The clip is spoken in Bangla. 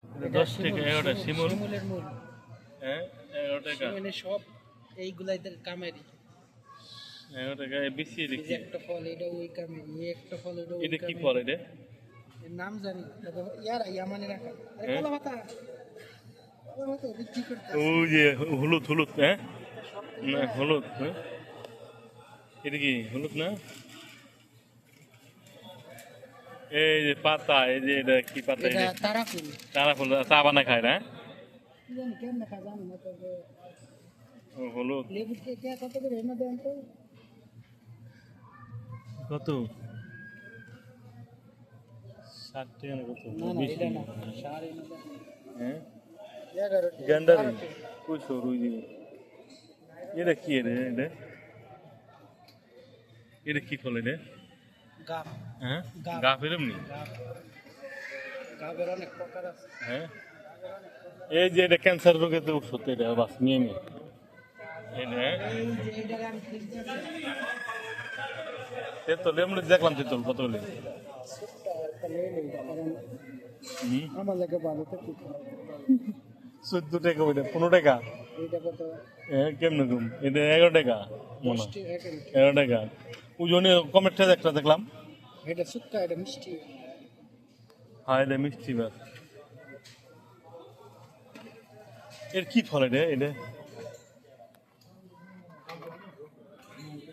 এটা 10 টাকা 11টা শিমুল। শিমুলের মূল। হ্যাঁ 11 টাকা। শিমুলের সব এইগুলাইদের কামেরই। 11 টাকা বেশি এই যে দেখি। একটা ফল এটা ওই কামেরই, এই একটা ফল এটা ওই এটা কি কামেরই। ফল এটা? এর নাম জানি না। তবে ইয়ারা ইয়ামানি রাখা। আরে হ্যাঁ? কলা পাতা। কলা পাতা বিক্রি করতেছে। ওই যে হলুদ হলুদ হ্যাঁ? না হলুদ হ্যাঁ? এটা কি হলুদ না? এই যে পাতা এই যে এটা কি পাতা এটা এটা? তারা ফুল। তারা ফুল চা বানায় খায় না? কি জানি কেমনে খায় জানি না, তবে ও হলুদ লেবু কে কত করে এনে দেন তো? কত? 60 টাকা না কত? না না বেশি। এটা না, সার এনে দেন। হ্যাঁ? 11 গেন্ডারি কইছো রুই দি। এটা কি রে এটা? এটা কি ফল এটা? গাব। হ্যাঁ? গাব। গাফের এমনি? গাব। গাবের অনেক প্রকার আছে। হ্যাঁ? এই যে এটা ক্যান্সার রোগের তো ওষুধ এটা বাস নিয়ে নি। এটা হ্যাঁ? এই যে এইটারে আমি কিনতেছি। তেতল এমনি দেখলাম তেতল কত হলে? ছোট্ট একটা লই লই, কারণ হুম? আমার লাগে ভালো তো ঠিক। 14 টাকা ওইটা 15 টাকা। এইটা কত? হ্যাঁ কেমনে কম? এটা 11 টাকা মনে 10 হয়। টাকা একের। 11 টাকা। ওজনে কমেরটা একটা দেখলাম। এটা শুক্কা, এটা মিষ্টি। হ্যাঁ এটা মিষ্টি বাস। এর কি ফল এটা? এটা